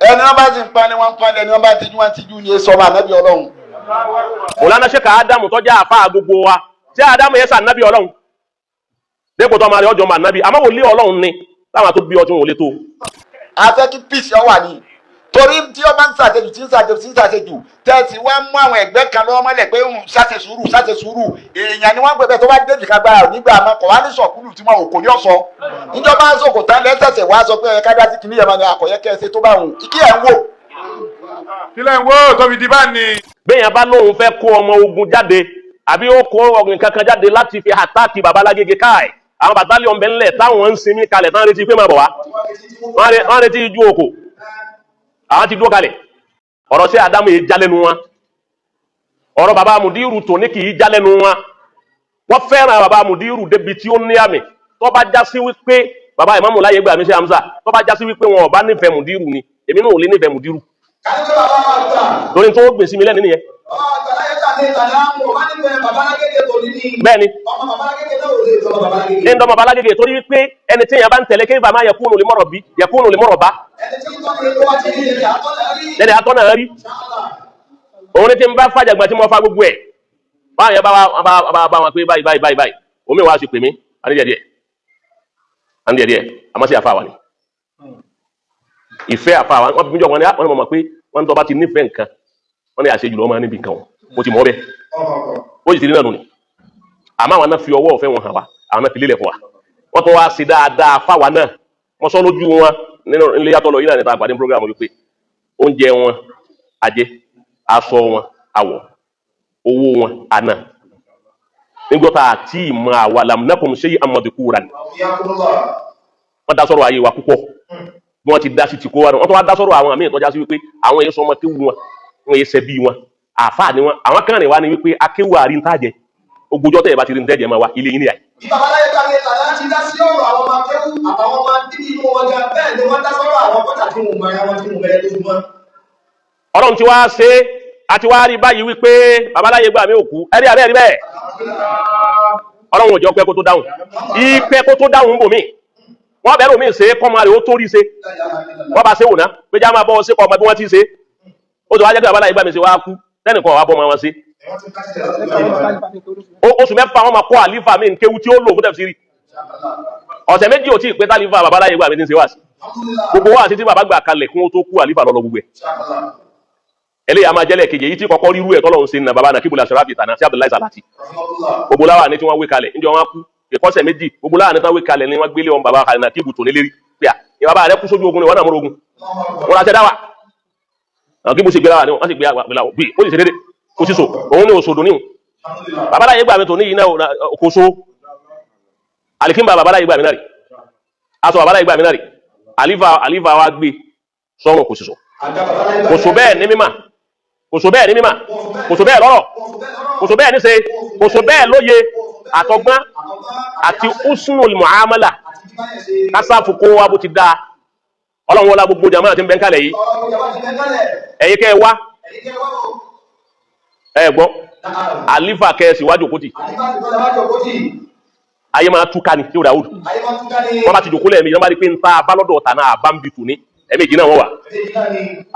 ẹni wọn bá ti ń pa ni wọn ń pa ẹni wọn bá ti jú ni sọ ma ànábì Ọlọ́run. Mọ̀lánà Sheikh Ádámù tó jẹ́ àfáà gbogbo wa tí Ádámù yẹn sànábì Ọlọ́run dépò tó máa rí ọjọ́ máa nábì àmọ́ wòlíì Ọlọ́run ni táwọn tó bí ọtún wòlé tó. a fẹ́ kí peace ọ wà ní torí tí ó bá ń ṣàṣejù tí ń ṣàṣejù tẹ́tí wá mú àwọn ẹgbẹ́ kan lọ́wọ́ mọ́lẹ̀ pé ṣàṣe sùúrù èèyàn ni wọ́n gbẹ̀bẹ̀ tó bá débi kagbára nígbà àmọ́ kọ̀ wá ní sọ̀kúlù tí wọn ò kò ní ọ̀sọ́ níjọba ń sọ̀kò tán lẹ́sẹ̀sẹ̀ wá sọ pé ẹ̀ka dá sí kìíní yẹn máa ní akọ̀yẹ́ kẹ́sẹ̀ tó bá wù kí ẹ̀ ń wò. kílẹ̀ ń wò tóbi di bá ní. béèyàn bá lóun fẹ́ kó ọmọ ogun jáde àbí ó kó ọ̀gbìn kankan jáde láti fi àtàkì bàbá Lágége káì àwọn bàtálíọ̀n bẹ́ẹ̀ ńlẹ̀ táwọn ń sinmi kalẹ̀ tán retí pé máa bọ̀ wá wọ́n retí ju òkò àwọn ti dúró kalẹ̀ ọ̀rọ̀ sí Ádámù yìí jálẹ́nu wọn ọ̀rọ̀ bàbá Mùdírù tòní kì í jálẹ́nu wọn wọ́n fẹ́ràn bàbá Mùdírù débi tí ó ní àmì tó bá já sí wípé bàbá Ìmámù Láyé gbà mí sí Hamza tó bá já sí wípé wọn ò bá nífẹ̀ẹ́ Mùdírù ni èmi náà ò lè nífẹ̀ẹ́ Mùdírù lórí tó gbèsè mi lẹ́nu nìyẹn. bẹ́ẹ̀ni ní ndọmọ bàbá Lágége torí wípé ẹni tí èèyàn bá ń tẹ̀lé kí bàmá yakunu lè mọ̀rọ̀ bá lẹ́ni atọ́ náà rí òun ní tí ń bá fàjàgbà tí mo fa gbogbo ẹ̀ báwọn yẹn bá wọn pé báyìí omi wa sì pè mí àníjẹ̀díẹ̀ àmọ́ sí àfa wa ni ìfẹ́ àfa wa wọ́n fi mí jọ wọn ni mọ̀ pé wọ́n tó bá ti nífẹ̀ẹ́ nǹkan wọ́n ní àṣejù lọ́wọ́ máa níbi nǹkan wọn mo ti mọ̀ bẹ́ẹ̀ ó sì ti rí náà nù ni àmọ́ àwọn náà fi ọwọ́ ọ̀fẹ́ wọn hàn wá àwọn náà fi lélẹ̀ fún wa wọ́n tó wá sí dáadáa fáwa náà wọ́n sọ lójú wọn nínú ilé yàtọ̀ lọ yìí náà níta àgbàdé program wípé oúnjẹ wọn ajé aṣọ wọn àwọ̀ owó wọn àná nígbọ́ta àti ìmọ̀ àwa làmúnákùn ṣe àmọ̀dìkú rà ní wọ́n dá sọ́rọ̀ ayé wa púpọ̀ bí wọ́n ti dá sí ti kó wa wọ́n tó wá dá sọ́rọ̀ àwọn àmì ìtọ́já sí wípé àwọn èso ọmọ kéwù wọn wọ́n yé sẹ́bí wọn àfáà ni wọn àwọn kan rìn wá ní wípé akéwù àrí ń tàjẹ́ ogójọ́ tẹ̀ bá ti rí ń tẹ́jẹ́ máa wá ilé yín ní àyè. Bàbá Láyé kàwé tàdá ti dá sí ọ̀rọ̀ àwọn ọmọ akéwù àtàwọn ọmọ dídí inú wọn gan bẹ́ẹ̀ ni wọ́n dá sọ́rọ̀ àwọn kọ́tà tí mo mọ ẹ̀yà wọn tí mo bẹ̀rẹ̀ lójúmọ́. Ọlọ́run ti wá ṣe àti wá rí báyìí wípé Bàbá Láyé gbà mí òkú ẹ̀rí àbẹ́ rí bẹ́ẹ̀ Ọlọ́run ò jẹ́ pẹ́ kó tó dáhùn ìpẹ́ kó tó dáhùn bò mí wọ́n bẹ̀rù mí ṣe kọ́ máa rè ó tó rí ṣe wọ́n bá ṣe wò ná pé já máa bọ́ ṣe kọ́ ọmọ bí wọ́n ti ṣe ó ti wá jẹ́ pé Bàbá Láyé gbà mí ṣe wá kú tẹ́nìkan wà bọ́ ọmọ wọn ṣe oṣù mẹ́fà wọn máa kọ́ àlífà mi nkéwu tí ó lò fún tẹ̀síìrì ọ̀sẹ̀ méjì ò tí ì pé tálífà Bàbá Láyé gbà mí ti ń ṣe wá sí gbogbo wá sí tí bàbá gbà kalẹ̀ kún ó tó kú àlífà lọ́lọ́ gbogbo ẹ̀ eléyà máa jẹ́lẹ̀ kejì èyí tí kọ́kọ́ rírú ẹ̀ tọ́lọ́run ṣe ní bàbá náà kíbùlà ṣọ́ráfì tànà sí Abdullahi Salati gbogbo láwà ní tí wọ́n wé kalẹ̀ níjọ wọn kú ìkọ́sẹ̀ méjì gbogbo láwà ní tí wọ́n wé kalẹ̀ ní wọ́n gbélé wọn bàbá kalẹ̀ náà kíbù tó lélérí pé à ìbàbá rẹ kú sójú ogun ni wọ́n náà mú ogun wọn láti dáwà àwọn kíbù sì gbé láwà ní wọ́n sì gbé àgbàlá bí ó sì ṣe dédé kó sì so òun ní òṣòdò níhùn Bàbá Láyé gbà mí tó ní yìí náà kò so àlìkínbà Bàbá Láyé gbà mí náà rí aṣọ Bàbá Láyé gbà mí náà rí àlífà wa gbé sọ́run kò sì so kò so bẹ́ẹ̀ ní mímà kò so bẹ́ẹ̀ ní mímà kò so bẹ́ẹ̀ lọ́rọ̀ kò so bẹ́ẹ̀ níṣe kò so bẹ́ẹ̀ lóye àtọgbọ́n àti usnul muamala kásáfù kó wa bó ti dáa Ọlọ́run wọlá gbogbo jàmáà tí ń bẹ ń kalẹ̀ yìí ẹ̀yin kẹ́ ẹ wá ẹ gbọ́ àlífà kẹ́ ẹ síwájú òkúti ayé máa túká ni tí ó dáwùd wọ́n bá ti jòkó lẹ́ẹ̀mí wọ́n bá rí pé ń ta abálọ́dọ̀ ọ̀tà náà bá ń bi tù ní ẹ̀mẹ́jì náà wọ́n wà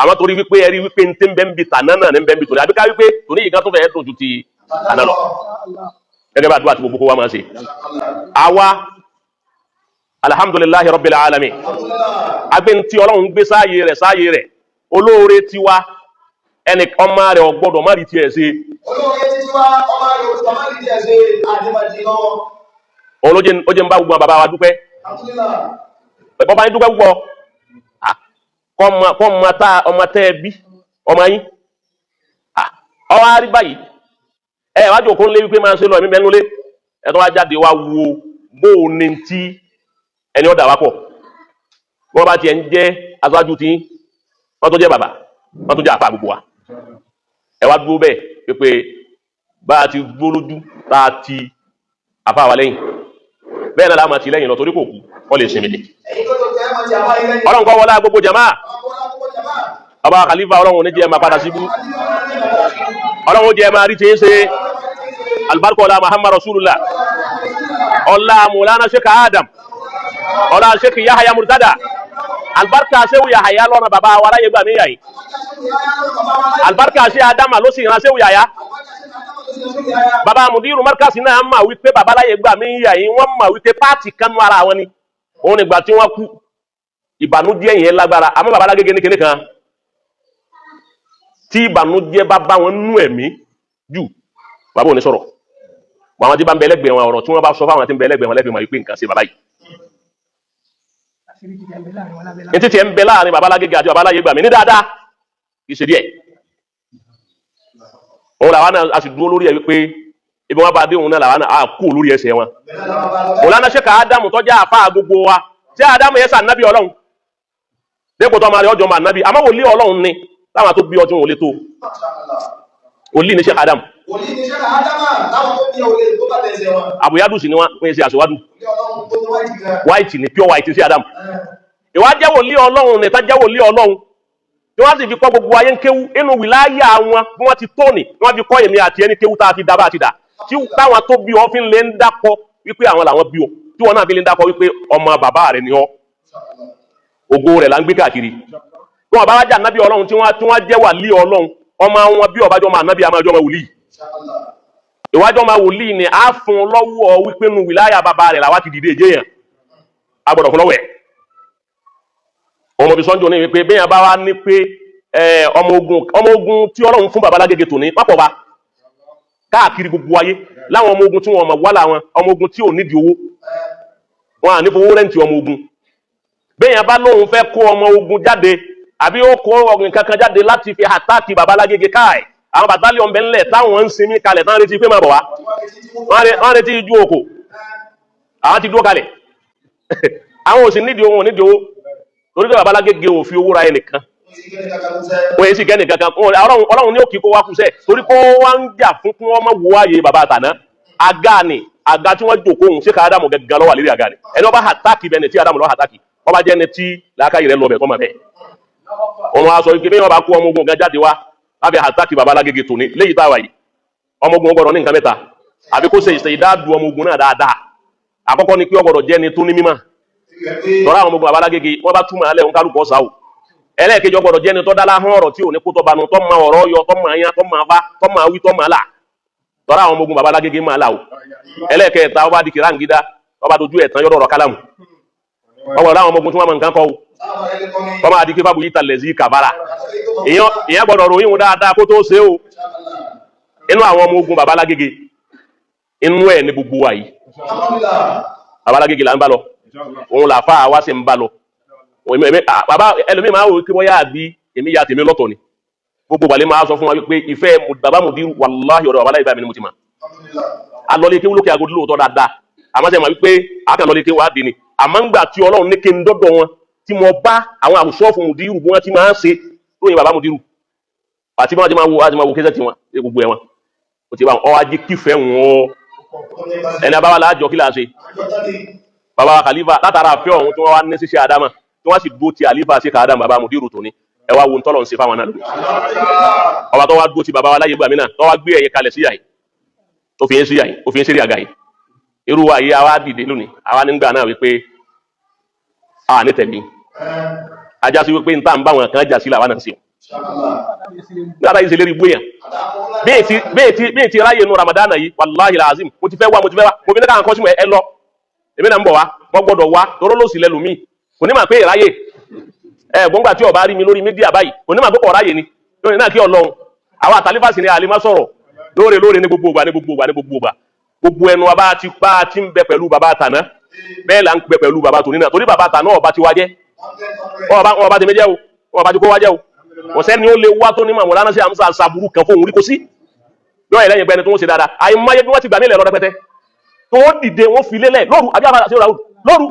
àwọn torí wípé ẹ̀rí wípé ń tẹ́ ń bẹ́ ń bi tà náà ní ń bẹ́ ń bi tù ní àbíká wípé tòní yìí kan tó fẹ́ẹ́ dùn ju ti àná lọ gẹ́gẹ́ bá àdúrà tí gbogbo wa máa ṣe. àwa alhamdulillahi rabbil alamin agbẹ́ntì Ọlọ́run gbé sáàyè rẹ̀ olóore tiwa ẹnì ọmọ rẹ̀ ọgbọ́dọ̀ má rí tiẹ̀ ṣe. olóore tiwa ọmọ rẹ̀ ọgbọ́dọ̀ má rí tiẹ̀ ṣe àdìmọ̀dì lọ́wọ́. ó jẹ́ ń bá gbogbo bàbá wa dúpẹ́ bàbá yín dúpẹ́ púpọ̀ kọ́ ọmọ tẹ́ ẹ bí ọmọ yín ọwọ́ á rí báyìí ẹ wájú òkú ńlé wípé máa ń ṣe lọ ẹ̀mí mẹ́nu lé ẹ tó wá jáde wá wo bóò ní tí ẹni ọ̀dà wá pọ̀ wọ́n bá tiẹ̀ ń jẹ́ aṣáájú tí wọ́n tó jẹ́ bàbá wọ́n tó jẹ́ àfa gbogbo wa ẹ wá dúró bẹ́ẹ̀ pé bá a ti dúró lójú tá a ti àfa wa lẹ́yìn bẹ́ẹ̀ náà láàmà ti lẹ́yìn lọ torí kò kú wọ́n lè sinmi dé. Ọlọ́run kọ́ wọlé gbogbo jama ọba khalifa Ọlọ́run ní jẹ́ máa padà síbú Ọlọ́run jẹ́ máa rí tí ń ṣe albarka ọlá Muhammad Rasulullah ọlá Maulana Sheikh Adam ọlá Sheikh Yahya Murtada alibarika sewu Yahaya lọ́nà bàbá wa aláyé gbà mí yà yìí alibarika se Adama ló sì ran sewu Yahaya bàbá mudiru markasi náà mà wípé bàbá aláyé gbà mí yà yìí wọ́n mà wípé páàtì kanu ara wọn ni òun nígbà tí wọ́n kú ìbànújẹ́ yẹn lágbára àmọ́ bàbá alágége ní kinní kan tí ìbànújẹ́ bá bá wọn nú ẹ̀mí jù bàbá ò ní sọ̀rọ̀ àwọn tí bá ń bẹ lẹ́gbẹ̀ẹ́ wọn ọ̀rọ̀ tí wọ́n bá sọ fáwọn tí ń bẹ lẹ́gbẹ̀ẹ́ wọn lẹ́gbẹ̀ẹ́ wọn wípé nǹkan ṣe bàbá yìí ní títí ẹ̀ ń bẹ láàrin bàbá alágége àti bàbá aláyé gbà mí ní dáadáa kì í ṣe díẹ̀ òun làwọn náà a sì dúró lórí ẹ wípé ibi wọn bá dé òun náà làwọn náà a kú lórí ẹsẹ̀ wọn Mọ̀lánà Ṣéèkì Ádámù tó jẹ́ àfáà gbogbo wa tí Ádámù yẹn sàn nábì Ọlọ́run dépò tó máa rí ọjọ́ máa nábì àmọ́ wòlíì Ọlọ́run ni táwọn tó bí ọtún wòlé tó wòlíì ní Ṣéèkì Ádámù àbúyádùn sì ni wọn ṣe àṣewádùn white ni pure white sí Ádámù ìwà jẹ́ wòlíì Ọlọ́run ní tán jẹ́ wòlíì Ọlọ́run tí wọ́n sì fi kọ́ gbogbo ayé ń kéwú inú wìláyà wọn bí wọ́n ti tó ní wọ́n fi kọ́ èmi àti ẹni kéwú tá a fi dá bá a ti dà tí táwọn tó bí ọ fi ń lé ń dákọ wípé àwọn làwọn bí ọ tí wọn náà fi lé ń dákọ wípé ọmọ bàbá rẹ ni ọ ògo rẹ là ń gbé káàkiri tí wọn bá wájà nábì Ọlọ́run tí wọ́n jẹ́ wàlíì Ọlọ́run ọmọ wọn bí ọbàjọ́ máa nábì àmọ́ ọjọ́ máa wòlíì ìwájọ́ máa wòlíì ni a fún lọ́wọ́ wípé nu wìláyà bàbá rẹ làwa ti dìde èjéèyàn a gbọ́dọ̀ fún lọ́wọ́ ẹ̀ ọmọ bí sọ́njọ́ ní wípé bẹ́yàn bá wá ní pé ọmọ ogun tí Ọlọ́run fún bàbá Lágége tòní pápọ̀ bá káàkiri gbogbo ayé láwọn ọmọ ogun tí wọ́n mọ̀ wá láwọn ọmọ ogun tí ò nídìí owó wọn à ní fowó rẹ́ǹtì ọmọ ogun bẹ́yàn bá lóun fẹ́ kó ọmọ ogun jáde àbí ó kó ọ̀gbìn kankan jáde láti fi àtàkì bàbá Lágége káì àwọn bàtálíọ̀n bẹ́ẹ̀ ńlẹ̀ táwọn ń sinmi kalẹ̀ tán retí pé máa bọ̀ wá wọ́n retí ju òkò àwọn ti dúró kalẹ̀ àwọn ò sì nídìí owó torí pé bàbá Lágége ò fi owó ra ẹnìkan wọ́n yé sì kẹ́ nìkan kan Ọlọ́run ní òkè kó wá kúṣẹ́ torí kó wá ń jà fún kí wọ́n mọ̀ wo ààyè bàbá àtàná àga tí wọ́n jòkó òun Ṣéèkì Ádámù gẹ́gẹ́ lọ́wọ́ àlérí àga ni ẹni ọba àtàkì bẹ́ẹ̀ ni tí Ádámù lọ́wọ́ àtàkì ọba jẹ́ ẹni tí làákàyè rẹ̀ lọ bẹ̀ tó mọ̀ bẹ́ẹ̀ òun á sọ pé bí wọ́n bá kó ọmọ ogun gan jáde wá lábẹ́ àtàkì bàbá Lágége tòní léyìí táwa yìí ọmọ ogun gbọ́dọ̀ ní nǹkan mẹ́ta àbí kó ṣe ìdáàdù ọmọ ogun náà dáadáa àkọ́kọ́ ni pé ó gbọ́dọ̀ jẹ́ ẹni tó ní mímọ́ tọ́ra àwọn ọmọ ogun bàbá Lágége wọ́n bá túmọ̀ alẹ́ òun kálukú ọ̀sà o ẹlẹ́ẹ̀kejì ó gbọ́dọ̀ jẹ́ ẹni tó dá láhán ọ̀rọ̀ tí ò ní kó tó banu tó máa ọ̀rọ̀ yọ tó máa yan tó máa bá tó máa wí tó máa là tọ́ra àwọn ọmọ ogun bàbá Lágége máa là o ẹlẹ́ẹ̀kẹta ó bá di kìráǹgídá ó bá dojú ẹ̀tàn yọ̀dọ̀ ọ̀rọ̀ kálámù ó gbọ́dọ̀ àwọn ọmọ ogun tí wọ́n máa nǹkan kọ́ o tó máa di kí fábùyí talẹ̀ sí kàbára ìyẹn gbọ́dọ̀ ròyìn wọn dáadáa kó tó ṣe o inú àwọn ọmọ ogun bàbá Lágége inú ẹ̀ ní gbogbo wa yìí bàbá Lágége là ń bá lọ òun làáfà wá sí ń bá lọ bàbá ẹlòmíì máa wò kí wọ́n yá àbí èmi ya tèmi lọ́tọ̀ ni gbogbo wàlẹ́ máa sọ fún wa wípé ìfẹ́ bàbá Mudiru wàláhì ọ̀dọ̀ bàbá Láyé bá mi ni mo ti mọ̀ alọ́lé kéwú lókè agodi lóòótọ́ dáadáa àmọ́ sẹ́yìn máa wípé àkànlọ́lé kéwú á dé ni àmọ́ ń gbà tí Ọlọ́run ní kí n dọ́dọ̀ wọn tí mo bá àwọn àwùsọ́ fún Mudiru bí wọ́n ti máa ń ṣe lóyìn bàbá Mudiru àti máa ti máa wo kẹ́sẹ̀ tí wọn gbogbo ẹ̀ wọn kò tí ọ ajé kífẹ́ wọn ẹni abáwá láàjọ kí là ń ṣe bàbá Khalifa látara àfẹ́ ọ̀hún tí wọ́n wá ní ṣíṣe Ádámà tí wọ́n sì dúró ti àlífà Ṣéèkì Ádámù bàbá Mudiru tòní ẹ wá wo ntọ́lọ̀ ń ṣe fáwọn náà lónìí ọba tó wá dúró ti bàbá wa Láyé Gbàmí náà tó wá gbé ẹ̀yìn kalẹ̀ sí yàyí tó fi ń sí yàyí ó fi ń ṣeré àga yìí irú wa yìí àwa dìde lónìí àwa nígbà náà wípé a ní tẹ̀lé ajá sí wípé níta ń bá wọn kan jà sí làwọn náà ń ṣe nígbà yìí ṣe lérí gbé yàn bẹ́ẹ̀ ti ráyè nu Ramadan yìí wàláhì làzim mo ti fẹ́ wá mo fi ní káwọn kọ́ sí ẹ lọ èmi náà ń bọ̀ wá wọ́n gbọ́dọ̀ wá toró ló sì lẹ́lu míì kò ní mà pé ìráyè gbọ́ngbà tí ọba rí mi lórí mídíà báyìí kò ní mà pé kò ráyè ni lórí náà kí Ọlọ́run àwọn àtàlífàsì ni àlè má sọ̀rọ̀ lóore ní gbogbo ìgbà gbogbo ẹnu wa bá ti ń bẹ pẹ̀lú bàbá àtàná bẹ́ẹ̀ là ń bẹ pẹ̀lú bàbá tòní náà torí bàbá àtàná ọba ti wá jẹ́ ọba ti méjẹ́ o ọba ti kó wá jẹ́ o ọ̀sẹ́ ni ó lè wá tó ní màmú lánàá sí àmúṣà sàbúrú kan fóun rí kó sí yọ ẹ̀ lẹ́yìn gbẹni tó ń ṣe dáadáa àìmáyé bí wọ́n ti gbà nílẹ̀ lọ rẹpẹtẹ tó dìde wọ́n fi lélẹ̀ lóru àbí àbá àti lóru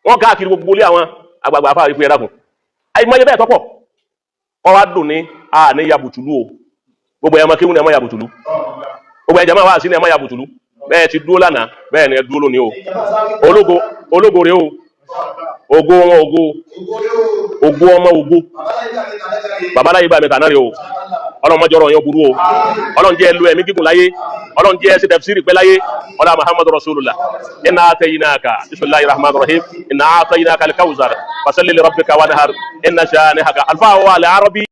wọ́n káàkiri gbogbo ilé àwọn àgbààgbà afárá ìpín ẹ̀dàkùn àìmáyé bẹ́ẹ̀ tọ́pọ̀ wọ́n wá dùn ní àní yabùtùlù o gbogbo ẹ̀mọ́ kí wọ́n ní ẹ̀mọ́ yabùtùlù gbogbo ẹ̀jẹ̀ máa wá sí ní ẹ̀mọ́ yabùtùlù bẹ́ẹ̀ ti dúró lánàá bẹ́ẹ̀ ni ẹ dúró lónìí o ológo rèé o ògo wọn ògo ọmọ ògo bàbá Láyé Gbàmí tàná rèé o ọlọ́run mọ́jọ́ ọ̀rọ̀ yẹn burú o ọlọ́run jẹ́ lu ẹ̀mí gígùn láyé ọlọ́run jẹ́ ẹsẹ̀ tafsiri pẹ́ láyé ọlá muhammadu rasulullah inna ataynaka bismillahir rahmanir rahim inna ataynaka al-kawthar fasalli li rabbika wanhar inna shanihaka alfa wa al-arabi